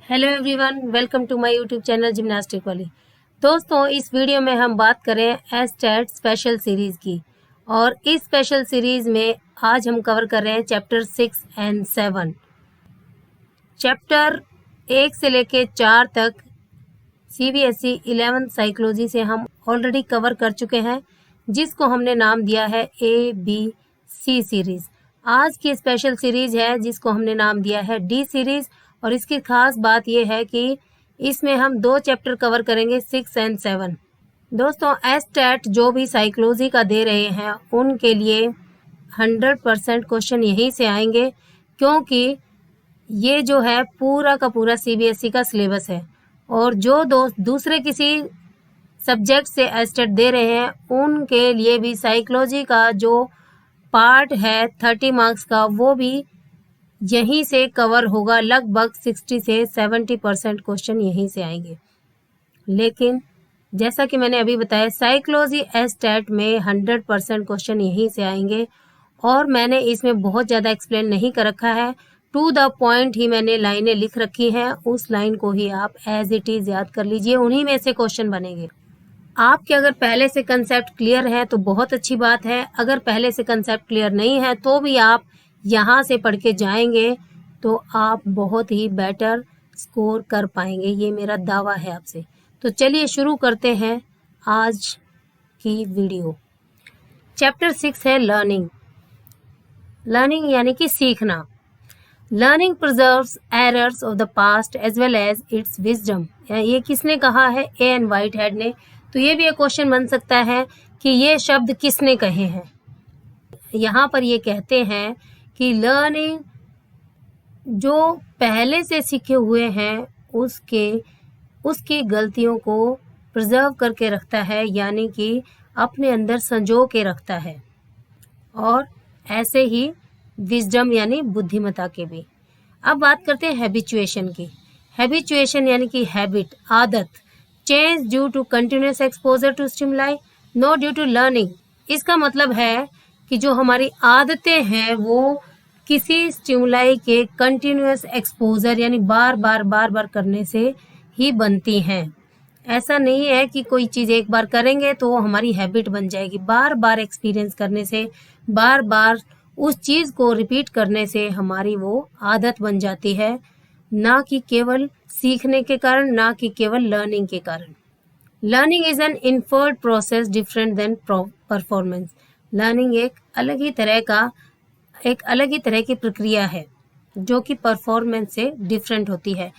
Hello everyone, welcome to my YouTube channel gymnastic वाली। दोस्तों, इस वीडियो में हम बात करें एस्टेट स्पेशल सीरीज़ की। और इस स्पेशल सीरीज़ में आज हम कवर कर रहे हैं चैप्टर 6 एंड 7। चैप्टर 1 से लेके 4 तक CBSE 11th साइकोलॉजी से हम ऑलरेडी कवर कर चुके हैं, जिसको हमने नाम दिया है ABC सीरीज़। आज की स्पेशल सीरीज़ है जिसको हमने नाम दिया है D सीरीज़। और इसकी खास बात यह है कि इसमें हम 2 चैप्टर कवर करेंगे, 6 एंड 7। दोस्तों, एस्टेट जो भी साइकोलॉजी का दे रहे हैं उनके लिए 100% क्वेश्चन यहीं से आएंगे, क्योंकि ये जो है पूरा का पूरा CBSE का सिलेबस है। और जो दोस्त दूसरे किसी सब्जेक्ट से एस्टेट दे रहे हैं उनके लिए भी साइकोलॉजी का जो पार्ट है 30 मार्क्स का, वो भी यहीं से कवर होगा। लगभग 60 से 70% क्वेश्चन यहीं से आएंगे। लेकिन जैसा कि मैंने अभी बताया, साइकोलॉजी एस्टेट में 100% क्वेश्चन यहीं से आएंगे। और मैंने इसमें बहुत ज़्यादा एक्सप्लेन नहीं कर रखा है, टू द पॉइंट ही मैंने लाइनें लिख रखी हैं। उस लाइन को ही आप एज इट इज़ याद कर लीजिए, उन्हीं में से क्वेश्चन बनेंगे। आपके अगर पहले से कंसेप्ट क्लियर है तो बहुत अच्छी बात है। अगर पहले से कंसेप्ट क्लियर नहीं है तो भी आप यहाँ से पढ़ के जाएंगे तो आप बहुत ही बेटर स्कोर कर पाएंगे, ये मेरा दावा है आपसे। तो चलिए शुरू करते हैं आज की वीडियो। चैप्टर 6 है लर्निंग। लर्निंग यानी कि सीखना। Learning preserves errors of the past as well as its wisdom. ये किसने कहा है? A.N. व्हाइटहेड ने। तो ये भी एक क्वेश्चन बन सकता है कि ये शब्द किसने कहे हैं। यहाँ पर ये कहते हैं कि लर्निंग जो पहले से सीखे हुए हैं उसकी गलतियों को प्रिजर्व करके रखता है, यानी कि अपने अंदर संजो के रखता है। और ऐसे ही विजडम यानी बुद्धिमत्ता के भी। अब बात करते हैं हैबिचुएशन की। हैबिचुएशन यानी कि हैबिट, आदत। Change due to continuous exposure to stimuli, no due to learning. इसका मतलब है कि जो हमारी आदतें हैं वो किसी स्टिमुलाई के कंटिन्यूस एक्सपोजर यानी बार बार करने से ही बनती हैं। ऐसा नहीं है कि कोई चीज़ एक बार करेंगे तो वो हमारी हैबिट बन जाएगी। बार बार एक्सपीरियंस करने से, बार बार उस चीज़ को रिपीट करने से हमारी वो आदत बन जाती है, ना कि केवल सीखने के कारण, ना कि केवल लर्निंग के कारण। Learning is an inferred process different than performance. Learning एक अलग ही तरह की प्रक्रिया है जो कि परफॉर्मेंस से डिफरेंट होती है।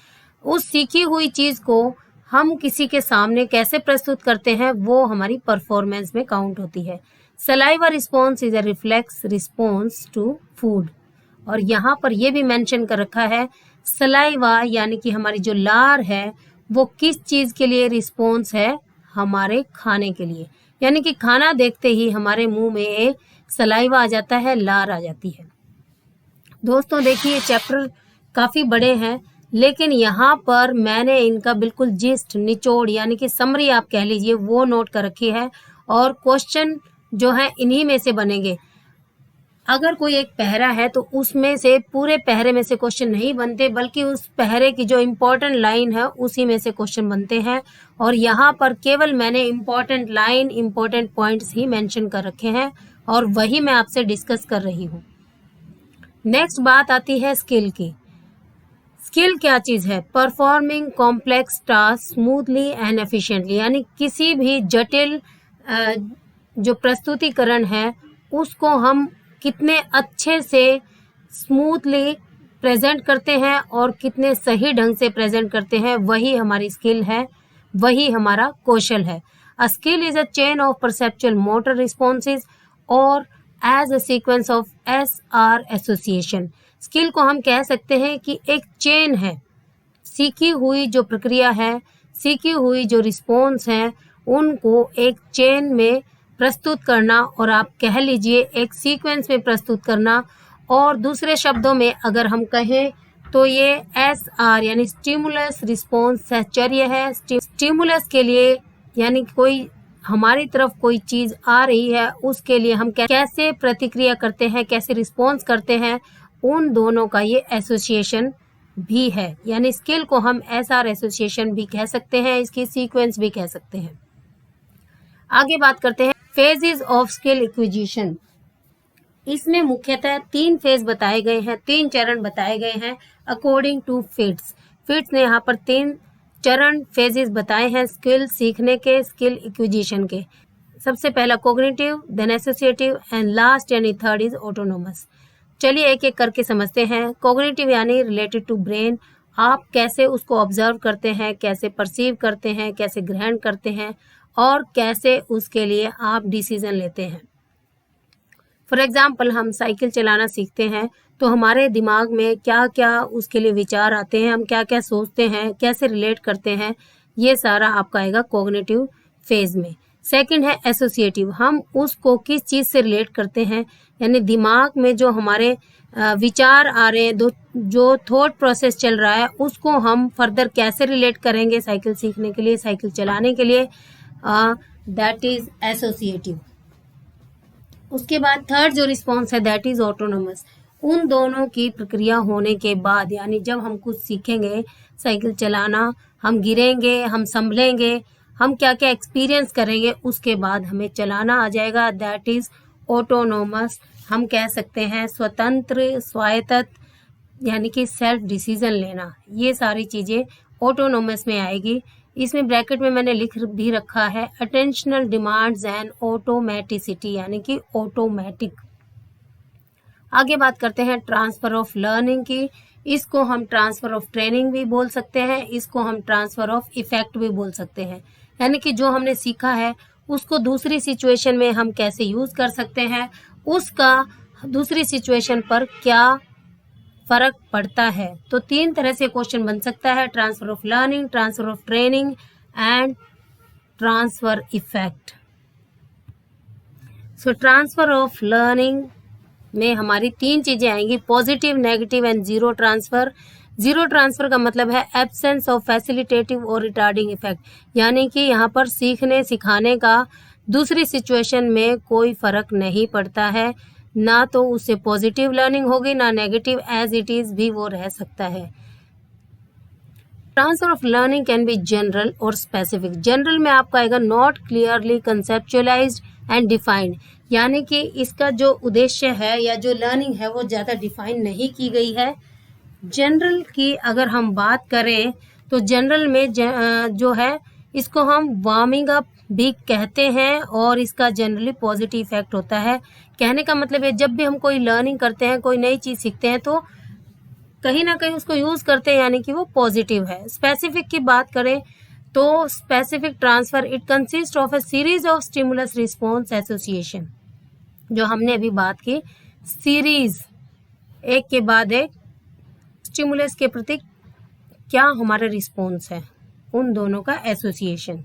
उस सीखी हुई चीज़ को हम किसी के सामने कैसे प्रस्तुत करते हैं वो हमारी परफॉर्मेंस में काउंट होती है। Saliva response is a reflex response to food. और यहाँ पर यह भी मेंशन कर रखा है, सलाइवा यानी कि हमारी जो लार है वो किस चीज़ के लिए रिस्पॉन्स है? हमारे खाने के लिए। यानी कि खाना देखते ही हमारे मुंह में सलाइवा आ जाता है, लार आ जाती है। दोस्तों देखिए, चैप्टर काफ़ी बड़े हैं, लेकिन यहाँ पर मैंने इनका बिल्कुल जिस्ट, निचोड़ यानी कि समरी आप कह लीजिए, वो नोट कर रखी है। और क्वेश्चन जो है इन्हीं में से बनेंगे। अगर कोई एक पहरा है तो उसमें से पूरे पहरे में से क्वेश्चन नहीं बनते, बल्कि उस पहरे की जो इम्पोर्टेंट लाइन है उसी में से क्वेश्चन बनते हैं। और यहाँ पर केवल मैंने इम्पोर्टेंट लाइन, इम्पोर्टेंट पॉइंट्स ही मेंशन कर रखे हैं और वही मैं आपसे डिस्कस कर रही हूँ। नेक्स्ट बात आती है स्किल की। स्किल क्या चीज़ है? Performing complex task smoothly and efficiently. यानी किसी भी जटिल जो प्रस्तुतिकरण है उसको हम कितने अच्छे से स्मूथली प्रेजेंट करते हैं और कितने सही ढंग से प्रेजेंट करते हैं, वही हमारी स्किल है, वही हमारा कौशल है। A skill is a chain of perceptual motor responses और as a sequence of SR association. Skill को हम कह सकते हैं कि एक चेन है, सीखी हुई जो प्रक्रिया है, सीखी हुई जो रिस्पॉन्स हैं, उनको एक चेन में प्रस्तुत करना, और आप कह लीजिए एक सीक्वेंस में प्रस्तुत करना। और दूसरे शब्दों में अगर हम कहें तो ये SR यानी स्टिमुलस रिस्पॉन्स साहचर्य है। स्टिमुलस के लिए यानी कोई हमारी तरफ कोई चीज़ आ रही है, उसके लिए हम कैसे प्रतिक्रिया करते हैं, कैसे रिस्पॉन्स करते हैं, उन दोनों का ये एसोसिएशन भी है, यानी स्किल को हम SR एसोसिएशन भी कह सकते हैं, इसकी सीक्वेंस भी कह सकते हैं। आगे बात करते हैं फेजेस ऑफ स्किल एक्विजिशन। इसमें मुख्यतः 3 फेज बताए गए हैं, 3 चरण बताए गए हैं अकॉर्डिंग टू फिट्स। फिट्स ने यहाँ पर 3 चरण फेजेस बताए हैं स्किल सीखने के, स्किल एक्विजिशन के। सबसे पहला cognitive, then associative and last यानी थर्ड इज ऑटोनोमस। चलिए एक एक करके समझते हैं। कोग्निटिव यानी रिलेटेड टू ब्रेन, आप कैसे उसको ऑब्जर्व करते हैं, कैसे परसीव करते हैं, कैसे ग्रहण करते हैं और कैसे उसके लिए आप डिसीजन लेते हैं। फॉर एग्जाम्पल हम साइकिल चलाना सीखते हैं तो हमारे दिमाग में क्या क्या उसके लिए विचार आते हैं, हम क्या क्या सोचते हैं, कैसे रिलेट करते हैं, ये सारा आपका आएगा कोग्निटिव फेज में। सेकंड है एसोसिएटिव, हम उसको किस चीज़ से रिलेट करते हैं, यानी दिमाग में जो हमारे विचार आ रहे हैं, जो थॉट प्रोसेस चल रहा है, उसको हम फर्दर कैसे रिलेट करेंगे साइकिल सीखने के लिए, साइकिल चलाने के लिए, दैट इज एसोसिएटिव। उसके बाद थर्ड जो रिस्पॉन्स है दैट इज ऑटोनोमस। उन दोनों की प्रक्रिया होने के बाद, यानी जब हम कुछ सीखेंगे साइकिल चलाना, हम गिरेंगे, हम संभलेंगे, हम क्या क्या एक्सपीरियंस करेंगे, उसके बाद हमें चलाना आ जाएगा, दैट इज ऑटोनोमस। हम कह सकते हैं स्वतंत्र, स्वायत्त, यानी कि सेल्फ डिसीजन लेना, ये सारी चीज़ें ऑटोनोमस में आएगी। इसमें ब्रैकेट में मैंने लिख भी रखा है अटेंशनल डिमांड्स एंड ऑटोमेटिसिटी, यानी कि ऑटोमेटिक। आगे बात करते हैं ट्रांसफर ऑफ लर्निंग की। इसको हम ट्रांसफर ऑफ ट्रेनिंग भी बोल सकते हैं, इसको हम ट्रांसफर ऑफ इफेक्ट भी बोल सकते हैं, यानी कि जो हमने सीखा है उसको दूसरी सिचुएशन में हम कैसे यूज कर सकते हैं, उसका दूसरी सिचुएशन पर क्या फर्क पड़ता है। तो 3 तरह से क्वेश्चन बन सकता है, transfer of learning, transfer of training and transfer effect. So transfer of learning में हमारी 3 चीजें आएंगी, positive, negative and zero transfer. Zero transfer का मतलब है एब्सेंस ऑफ फैसिलिटेटिव और रिटार्डिंग इफेक्ट, यानी कि यहाँ पर सीखने सिखाने का दूसरी सिचुएशन में कोई फर्क नहीं पड़ता है, ना तो उससे पॉजिटिव लर्निंग होगी ना नेगेटिव, एज इट इज भी वो रह सकता है। Transfer of learning can be general और स्पेसिफिक। जनरल में आपका आएगा नॉट क्लियरली कंसेप्चुअलाइज्ड एंड डिफाइंड, यानी कि इसका जो उद्देश्य है या जो लर्निंग है वो ज़्यादा डिफाइन नहीं की गई है। जनरल की अगर हम बात करें तो जनरल में जो है इसको हम वार्मिंग अप भी कहते हैं और इसका जनरली पॉजिटिव इफेक्ट होता है। कहने का मतलब है जब भी हम कोई लर्निंग करते हैं, कोई नई चीज़ सीखते हैं तो कहीं ना कहीं उसको यूज़ करते हैं, यानी कि वो पॉजिटिव है। स्पेसिफिक की बात करें तो specific transfer it consist of A series of stimulus response association, जो हमने अभी बात की, सीरीज एक के बाद एक स्टिमुलस के प्रति क्या हमारा रिस्पॉन्स है, उन दोनों का एसोसिएशन।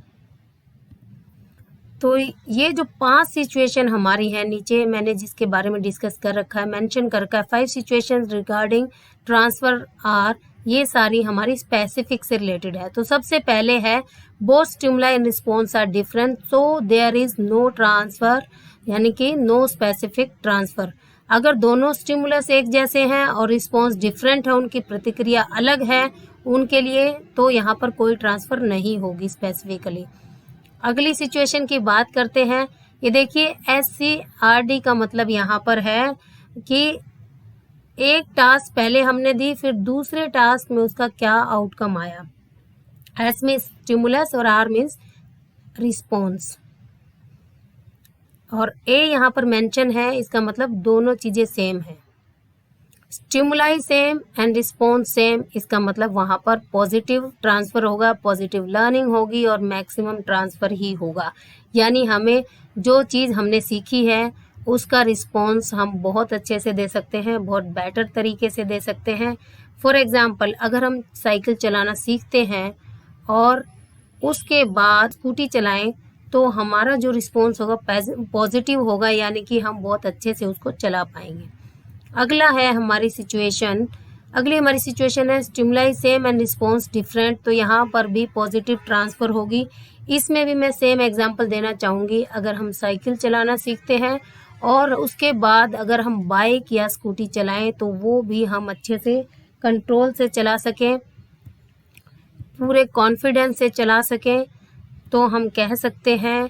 तो ये जो 5 सिचुएशन हमारी है, नीचे मैंने जिसके बारे में डिस्कस कर रखा है, मेंशन कर रखा है, 5 सिचुएशंस रिगार्डिंग ट्रांसफर आर, ये सारी हमारी स्पेसिफिक से रिलेटेड है। तो सबसे पहले है both stimuli and response are different so there is no transfer, यानी कि नो स्पेसिफिक ट्रांसफर। अगर दोनों स्टिमुलस एक जैसे हैं और रिस्पॉन्स डिफरेंट है, उनकी प्रतिक्रिया अलग है उनके लिए, तो यहाँ पर कोई ट्रांसफर नहीं होगी स्पेसिफिकली। अगली सिचुएशन की बात करते हैं। ये देखिए SCRD का मतलब यहाँ पर है कि एक टास्क पहले हमने दी, फिर दूसरे टास्क में उसका क्या आउटकम आया। S में स्टिमुलस और R मीन्स रिस्पॉन्स, और A यहाँ पर मेंशन है, इसका मतलब दोनों चीजें सेम है। Stimuli same and response same, इसका मतलब वहां पर पॉजिटिव ट्रांसफर होगा, पॉजिटिव लर्निंग होगी और मैक्सिमम ट्रांसफर ही होगा, यानी हमें जो चीज़ हमने सीखी है उसका रिस्पॉन्स हम बहुत अच्छे से दे सकते हैं, बहुत बेटर तरीके से दे सकते हैं। फॉर एग्जांपल अगर हम साइकिल चलाना सीखते हैं और उसके बाद स्कूटी चलाएं तो हमारा जो रिस्पॉन्स होगा पॉजिटिव होगा, यानी कि हम बहुत अच्छे से उसको चला पाएंगे। अगला है हमारी सिचुएशन, अगली हमारी सिचुएशन है stimuli same and response different, तो यहाँ पर भी पॉजिटिव ट्रांसफर होगी। इसमें भी मैं सेम एग्जांपल देना चाहूँगी। अगर हम साइकिल चलाना सीखते हैं और उसके बाद अगर हम बाइक या स्कूटी चलाएं तो वो भी हम अच्छे से कंट्रोल से चला सकें, पूरे कॉन्फिडेंस से चला सकें, तो हम कह सकते हैं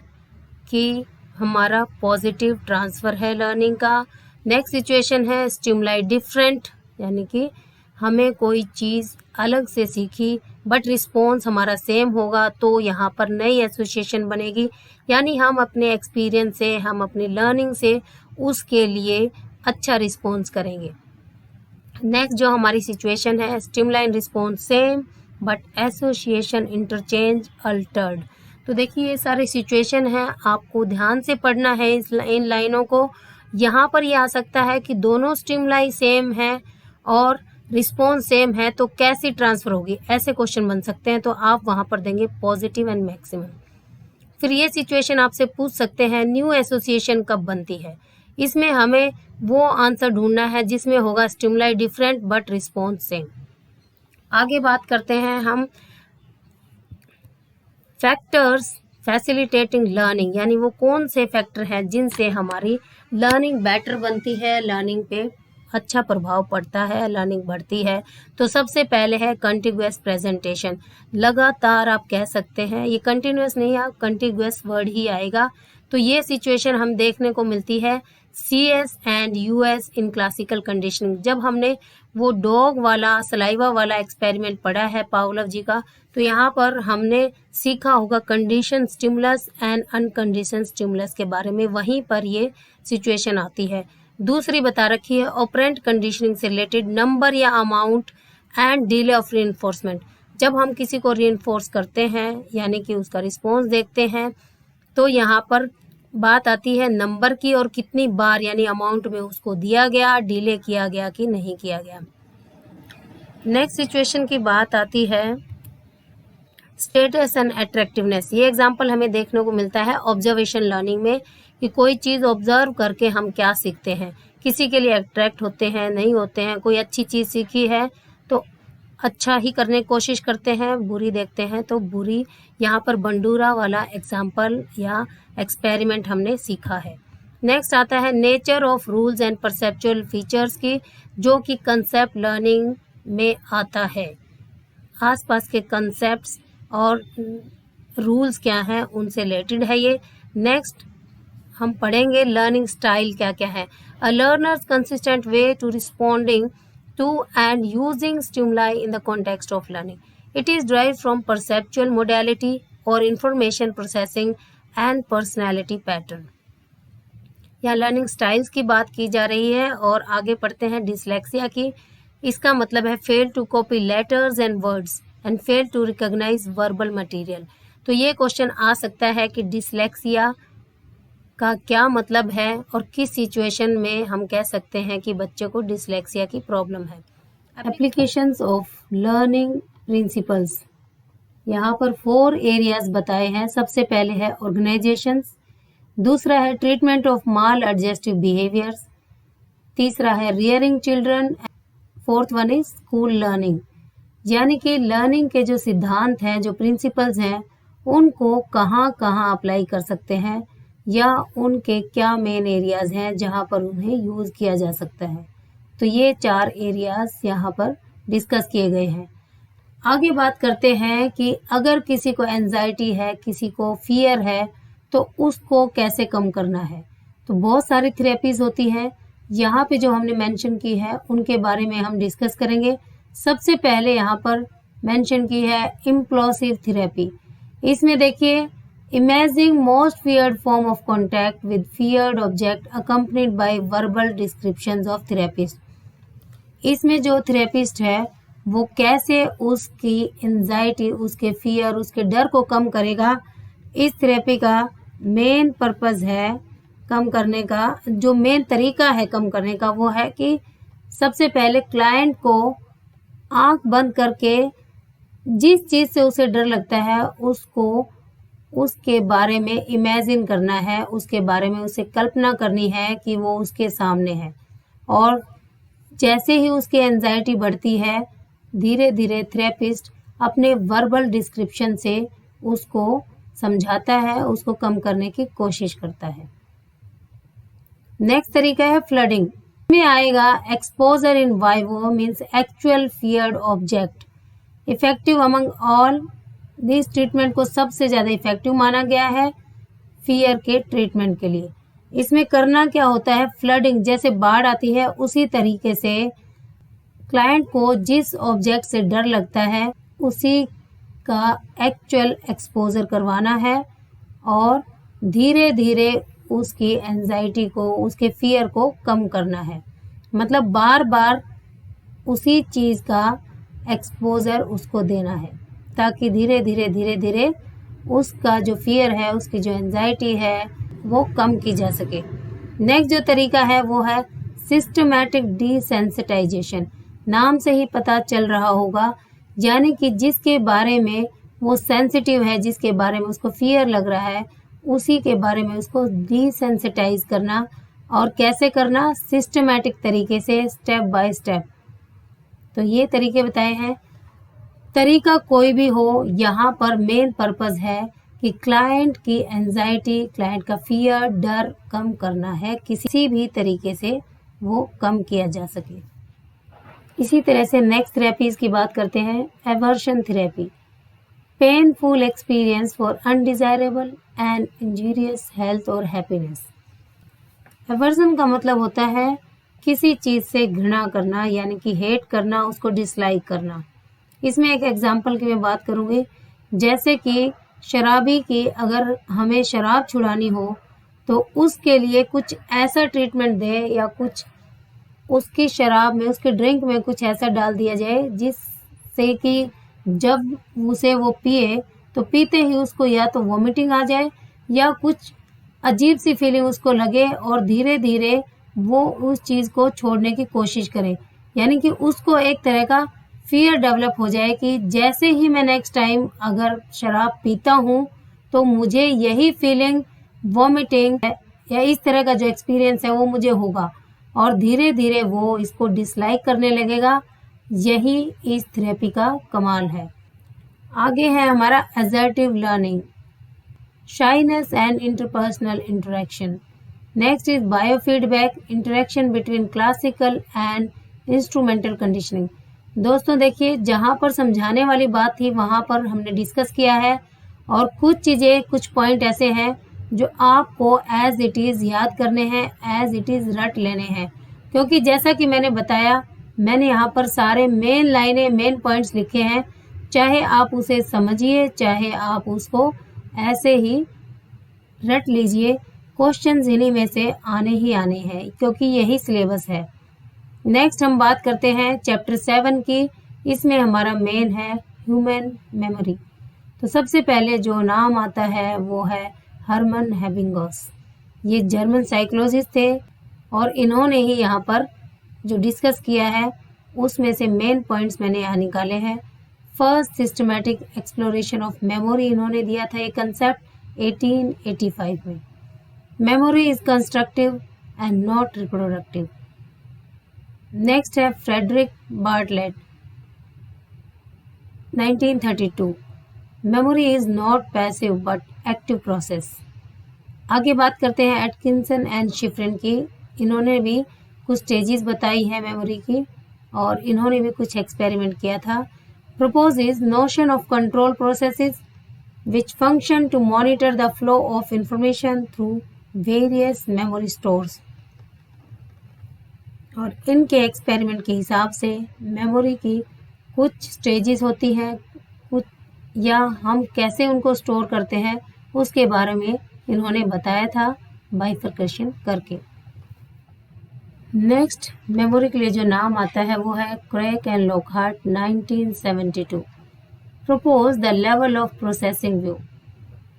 कि हमारा पॉजिटिव ट्रांसफ़र है लर्निंग का। नेक्स्ट सिचुएशन है स्टिमुलाई डिफरेंट, यानी कि हमें कोई चीज़ अलग से सीखी बट रिस्पॉन्स हमारा सेम होगा, तो यहाँ पर नई एसोसिएशन बनेगी, यानी हम अपने एक्सपीरियंस से, हम अपनी लर्निंग से उसके लिए अच्छा रिस्पॉन्स करेंगे। नेक्स्ट जो हमारी सिचुएशन है stimuli and response same but association interchange Altered. तो देखिए ये सारे सिचुएशन हैं, आपको ध्यान से पढ़ना है इन लाइनों को। यहाँ पर ये आ सकता है कि दोनों स्टिमुलाई सेम है और रिस्पॉन्स सेम है, तो कैसी ट्रांसफ़र होगी, ऐसे क्वेश्चन बन सकते हैं, तो आप वहाँ पर देंगे पॉजिटिव एंड मैक्सिमम। फिर ये सिचुएशन आपसे पूछ सकते हैं न्यू एसोसिएशन कब बनती है। इसमें हमें वो आंसर ढूंढना है जिसमें होगा stimuli different but response same. आगे बात करते हैं हम फैक्टर्स फैसिलिटेटिंग लर्निंग, यानी वो कौन से फैक्टर हैं जिनसे हमारी लर्निंग बेटर बनती है, लर्निंग पे अच्छा प्रभाव पड़ता है, लर्निंग बढ़ती है। तो सबसे पहले है कंटिन्यूअस प्रेजेंटेशन, लगातार आप कह सकते हैं, ये कंटिन्यूअस नहीं है, कंटिन्यूअस वर्ड ही आएगा। तो ये सिचुएशन हम देखने को मिलती है CS and US in classical conditioning. जब हमने वो डॉग वाला सलाइवा वाला एक्सपेरिमेंट पढ़ा है पावलोव जी का, तो यहाँ पर हमने सीखा होगा कंडीशन स्टिमुलस एंड अनकंडीशन स्टिमुलस के बारे में, वहीं पर ये सिचुएशन आती है। दूसरी बता रखी है ऑपरेंट कंडीशनिंग से रिलेटेड नंबर या amount and delay of reinforcement. जब हम किसी को रीइंफोर्स करते हैं यानी कि उसका रिस्पॉन्स देखते हैं, तो यहाँ पर बात आती है नंबर की और कितनी बार यानी अमाउंट में उसको दिया गया, डिले किया गया कि नहीं किया गया। नेक्स्ट सिचुएशन की बात आती है स्टेटस एंड अट्रैक्टिवनेस। ये एग्जांपल हमें देखने को मिलता है ऑब्जर्वेशन लर्निंग में कि कोई चीज़ ऑब्जर्व करके हम क्या सीखते हैं, किसी के लिए अट्रैक्ट होते हैं, नहीं होते हैं। कोई अच्छी चीज़ सीखी है तो अच्छा ही करने की कोशिश करते हैं, बुरी देखते हैं तो बुरी। यहाँ पर बंडूरा वाला एग्जाम्पल या एक्सपेरिमेंट हमने सीखा है। नेक्स्ट आता है nature of rules and perceptual features की, जो कि कंसेप्ट लर्निंग में आता है। आसपास के कंसेप्ट्स और रूल्स क्या हैं उनसे रिलेटेड है ये। नेक्स्ट हम पढ़ेंगे लर्निंग स्टाइल क्या क्या है। A learner's consistent way to responding to and using stimuli in the context of learning. It is derived from perceptual modality or information processing and personality pattern. यहाँ learning styles की बात की जा रही है और आगे पढ़ते हैं डिसलेक्सिया की। इसका मतलब है fail to copy letters and words and fail to recognise verbal material. तो ये क्वेश्चन आ सकता है कि डिसलेक्सिया का क्या मतलब है और किस सिचुएशन में हम कह सकते हैं कि बच्चे को डिसलेक्सिया की प्रॉब्लम है। एप्लीकेशंस ऑफ लर्निंग प्रिंसिपल्स, यहाँ पर 4 एरियाज बताए हैं। सबसे पहले है ऑर्गेनाइजेशंस, दूसरा है ट्रीटमेंट ऑफ माल एडजस्टिव बिहेवियर्स, तीसरा है rearing children, fourth one is school learning. यानी कि लर्निंग के जो सिद्धांत हैं, जो प्रिंसिपल्स हैं, उनको कहाँ कहाँ अप्लाई कर सकते हैं या उनके क्या मेन एरियाज हैं जहाँ पर उन्हें यूज़ किया जा सकता है। तो ये 4 एरियाज यहाँ पर डिस्कस किए गए हैं। आगे बात करते हैं कि अगर किसी को एंजाइटी है, किसी को फियर है, तो उसको कैसे कम करना है। तो बहुत सारी थेरेपीज होती हैं, यहाँ पे जो हमने मेंशन की है उनके बारे में हम डिस्कस करेंगे। सबसे पहले यहाँ पर मेंशन की है इम्प्लोसिव थेरेपी। इसमें देखिए Imagine most feared form of contact with feared object accompanied by verbal descriptions of therapist. इसमें जो थेरेपिस्ट है वो कैसे उसकी एंजाइटी, उसके फियर, उसके डर को कम करेगा। इस थेरेपी का मेन पर्पस है कम करने का, जो मेन तरीका है कम करने का वो है कि सबसे पहले क्लाइंट को आंख बंद करके जिस चीज़ से उसे डर लगता है उसको उसके बारे में इमेजिन करना है, उसके बारे में उसे कल्पना करनी है कि वो उसके सामने है। और जैसे ही उसकी एंजाइटी बढ़ती है, धीरे धीरे थेरेपिस्ट अपने वर्बल डिस्क्रिप्शन से उसको समझाता है, उसको कम करने की कोशिश करता है। नेक्स्ट तरीका है फ्लडिंग। में आएगा exposure in vivo means actual feared object, effective among all this treatment को सबसे ज़्यादा इफेक्टिव माना गया है फियर के ट्रीटमेंट के लिए। इसमें करना क्या होता है, फ्लडिंग जैसे बाढ़ आती है उसी तरीके से क्लाइंट को जिस ऑब्जेक्ट से डर लगता है उसी का एक्चुअल एक्सपोजर करवाना है और धीरे धीरे उसकी एंजाइटी को, उसके फियर को कम करना है। मतलब बार बार उसी चीज़ का एक्सपोजर उसको देना है ताकि धीरे धीरे उसका जो फियर है, उसकी जो एंजाइटी है वो कम की जा सके। नेक्स्ट जो तरीका है वो है सिस्टमैटिक डिसेंसिटाइजेशन। नाम से ही पता चल रहा होगा, यानी कि जिसके बारे में वो सेंसिटिव है, जिसके बारे में उसको फियर लग रहा है, उसी के बारे में उसको डिसेंसिटाइज करना। और कैसे करना, सिस्टमैटिक तरीके से, स्टेप बाय स्टेप। तो ये तरीके बताए हैं। तरीका कोई भी हो, यहाँ पर मेन पर्पस है कि क्लाइंट की एंजाइटी, क्लाइंट का फियर, डर कम करना है, किसी भी तरीके से वो कम किया जा सके। इसी तरह से नेक्स्ट थेरेपीज की बात करते हैं। Aversion therapy, painful experience for undesirable and injurious health और हैप्पीनेस। एवर्जन का मतलब होता है किसी चीज़ से घृणा करना, यानी कि हेट करना, उसको डिसलाइक करना। इसमें एक एग्जाम्पल की मैं बात करूँगी, जैसे कि शराबी की अगर हमें शराब छुड़ानी हो तो उसके लिए कुछ ऐसा ट्रीटमेंट दे या कुछ उसकी शराब में, उसके ड्रिंक में कुछ ऐसा डाल दिया जाए जिससे कि जब उसे वो पिए तो पीते ही उसको या तो वॉमिटिंग आ जाए या कुछ अजीब सी फीलिंग उसको लगे और धीरे धीरे वो उस चीज़ को छोड़ने की कोशिश करे। यानी कि उसको एक तरह का फियर डेवलप हो जाए कि जैसे ही मैं नेक्स्ट टाइम अगर शराब पीता हूँ तो मुझे यही फीलिंग, वॉमिटिंग या इस तरह का जो एक्सपीरियंस है वो मुझे होगा और धीरे धीरे वो इसको डिसलाइक करने लगेगा। यही इस थेरेपी का कमाल है। आगे है हमारा assertive learning, shyness and interpersonal interaction. Next is biofeedback, interaction between classical and instrumental conditioning. दोस्तों देखिए, जहाँ पर समझाने वाली बात थी वहाँ पर हमने डिस्कस किया है और कुछ चीज़ें, कुछ पॉइंट ऐसे हैं जो आपको एज इट इज़ याद करने हैं, एज इट इज़ रट लेने हैं। क्योंकि जैसा कि मैंने बताया, मैंने यहाँ पर सारे मेन लाइनें, मेन पॉइंट्स लिखे हैं। चाहे आप उसे समझिए, चाहे आप उसको ऐसे ही रट लीजिए, क्वेश्चंस इन्हीं में से आने ही आने हैं क्योंकि यही सिलेबस है। नेक्स्ट हम बात करते हैं चैप्टर 7 की। इसमें हमारा मेन है ह्यूमन मेमोरी। तो सबसे पहले जो नाम आता है वो है हरमन हेबिंगस। ये जर्मन साइकोलॉजिस्ट थे और इन्होंने ही यहाँ पर जो डिस्कस किया है उसमें से मेन पॉइंट्स मैंने यहाँ निकाले हैं। First systematic exploration of memory इन्होंने दिया था एक कंसेप्ट 1885 में। Memory is constructive and not reproductive. Next है Frederic Bartlett 1932, memory is not passive but active process. आगे बात करते हैं एटकिंसन एंड शिफ्रिन की। इन्होंने भी कुछ स्टेजेस बताई है मेमोरी की और इन्होंने भी कुछ एक्सपेरिमेंट किया था। proposes notion of control processes which function to monitor the flow of information through various memory stores। और इनके एक्सपेरिमेंट के हिसाब से मेमोरी की कुछ स्टेजेस होती हैं, कुछ या हम कैसे उनको स्टोर करते हैं उसके बारे में इन्होंने बताया था बाइफरकेशन करके। नेक्स्ट मेमोरी के लिए जो नाम आता है वो है Craik and Lockhart 1972। Propose the level of processing view,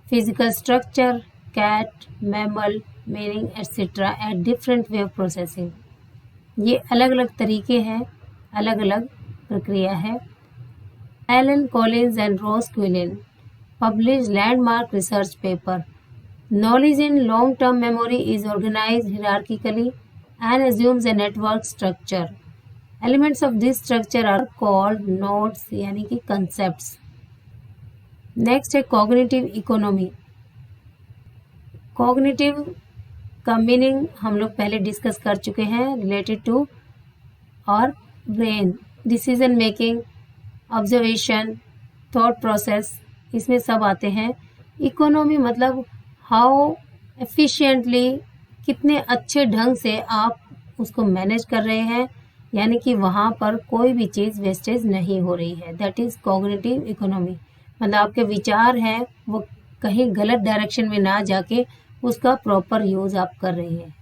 physical structure, cat, mammal, meaning etcetera at different way of processing. ये अलग अलग तरीके हैं, अलग अलग प्रक्रिया है। Alan Collins and Ross Quillian publish landmark research paper, knowledge in long term memory is organised hierarchically and assumes a network structure. Elements of this structure are called nodes यानी कि concepts. Next है cognitive economy. Cognitive उसका meaning हम लोग पहले discuss कर चुके हैं, रिलेटेड टू और brain, decision making, observation, thought process, इसमें सब आते हैं। इकोनॉमी मतलब हाउ एफिशिएंटली, कितने अच्छे ढंग से आप उसको मैनेज कर रहे हैं, यानी कि वहाँ पर कोई भी चीज़ वेस्टेज नहीं हो रही है। That is cognitive economy. मतलब आपके विचार हैं वो कहीं गलत डायरेक्शन में ना जाके उसका प्रॉपर यूज़ आप कर रहे हैं।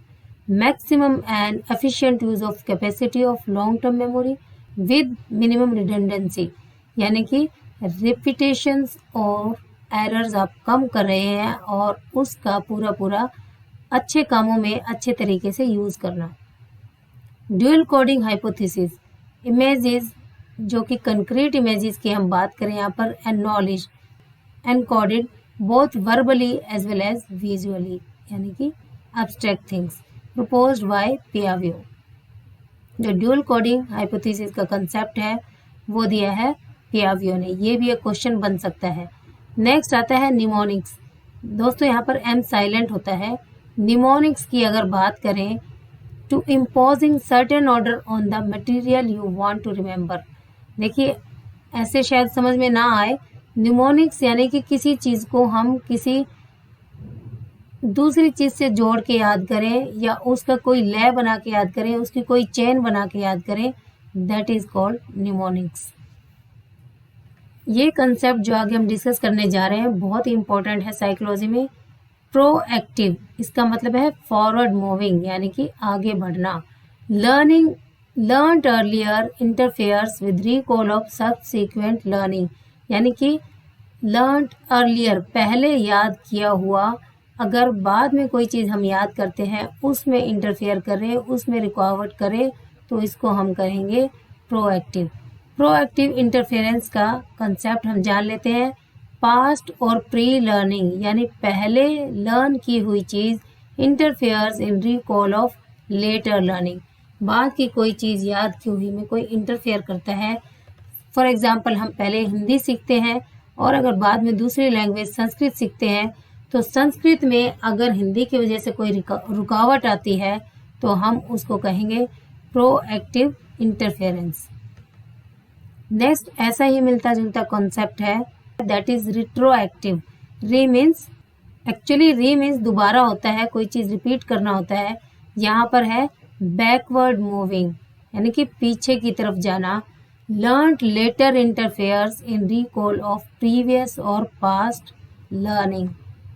Maximum and efficient use of capacity of long term memory with minimum redundancy, यानी कि रिपीटेशंस और एरर्स आप कम कर रहे हैं और उसका पूरा अच्छे कामों में अच्छे तरीके से यूज़ करना। ड्यूअल कोडिंग हाइपोथेसिस, इमेजेस जो कि कंक्रीट इमेजेस की हम बात करें यहाँ पर, and knowledge encoded both verbally as well as visually, यानी कि abstract things, proposed by Paivio. जो ड्यूअल कोडिंग हाइपोथेसिस का कंसेप्ट है वो दिया है पियावियो ने। ये भी एक क्वेश्चन बन सकता है। नेक्स्ट आता है निमोनिक्स। दोस्तों यहाँ पर एम साइलेंट होता है। निमोनिक्स की अगर बात करें, to imposing certain order on the material you want to remember. देखिए ऐसे शायद समझ में ना आए, निमोनिक्स यानी कि किसी चीज़ को हम किसी दूसरी चीज़ से जोड़ के याद करें या उसका कोई लय बना के याद करें, उसकी कोई चेन बना के याद करें, दैट इज़ कॉल्ड निमोनिक्स। ये कंसेप्ट जो आगे हम डिस्कस करने जा रहे हैं बहुत ही इंपॉर्टेंट है साइकोलॉजी में। प्रोएक्टिव, इसका मतलब है फॉरवर्ड मूविंग, यानी कि आगे बढ़ना। Learning learned earlier interferes with recall of subsequent learning, यानी कि लर्नड अर्लियर, पहले याद किया हुआ, अगर बाद में कोई चीज़ हम याद करते हैं उसमें इंटरफेयर करे, उसमें रुकावट करे, तो इसको हम कहेंगे प्रोएक्टिव। प्रोएक्टिव इंटरफेरेंस का कंसेप्ट हम जान लेते हैं। पास्ट और प्री लर्निंग, यानी पहले लर्न की हुई चीज़ interferes in recall of later learning, बाद की कोई चीज़ याद की हुई में कोई इंटरफेयर करता है। फॉर एग्जांपल हम पहले हिंदी सीखते हैं और अगर बाद में दूसरी लैंग्वेज संस्कृत सीखते हैं, तो संस्कृत में अगर हिंदी की वजह से कोई रुकावट आती है तो हम उसको कहेंगे प्रोएक्टिव इंटरफेरेंस। नेक्स्ट ऐसा ही मिलता जुलता कॉन्सेप्ट है, दैट इज रिट्रोएक्टिव। री मीन्स, एक्चुअली री मीन्स दोबारा होता है, कोई चीज़ रिपीट करना होता है। यहाँ पर है बैकवर्ड मूविंग, यानी कि पीछे की तरफ जाना। Learned later interferes in recall of previous और पास्ट लर्निंग।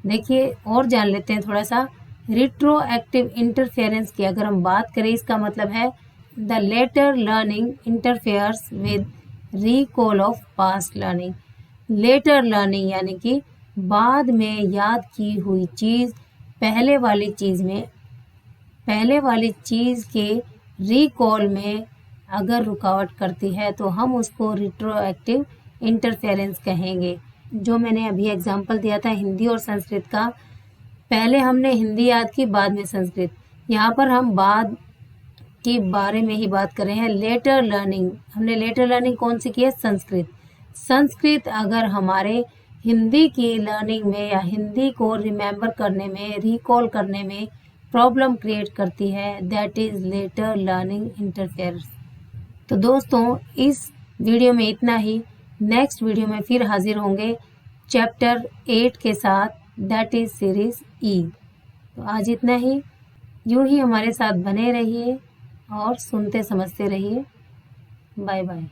देखिए और जान लेते हैं थोड़ा सा। रिट्रोएक्टिव इंटरफेरेंस की अगर हम बात करें, इसका मतलब है the later learning interferes with recall of past learning. Later learning यानी कि बाद में याद की हुई चीज़ पहले वाली चीज़ के रिकॉल में अगर रुकावट करती है तो हम उसको रिट्रोएक्टिव इंटरफेरेंस कहेंगे। जो मैंने अभी एग्जांपल दिया था हिंदी और संस्कृत का, पहले हमने हिंदी याद की, बाद में संस्कृत। यहाँ पर हम बाद के बारे में ही बात कर रहे हैं। लेटर लर्निंग, हमने लेटर लर्निंग कौन सी की है? संस्कृत अगर हमारे हिंदी की लर्निंग में या हिंदी को रिमेंबर करने में, रिकॉल करने में प्रॉब्लम क्रिएट करती है, that is later learning interference. तो दोस्तों इस वीडियो में इतना ही। नेक्स्ट वीडियो में फिर हाजिर होंगे चैप्टर 8 के साथ, दैट इज़ सीरीज ई। तो आज इतना ही। यूं ही हमारे साथ बने रहिए और सुनते समझते रहिए। Bye bye.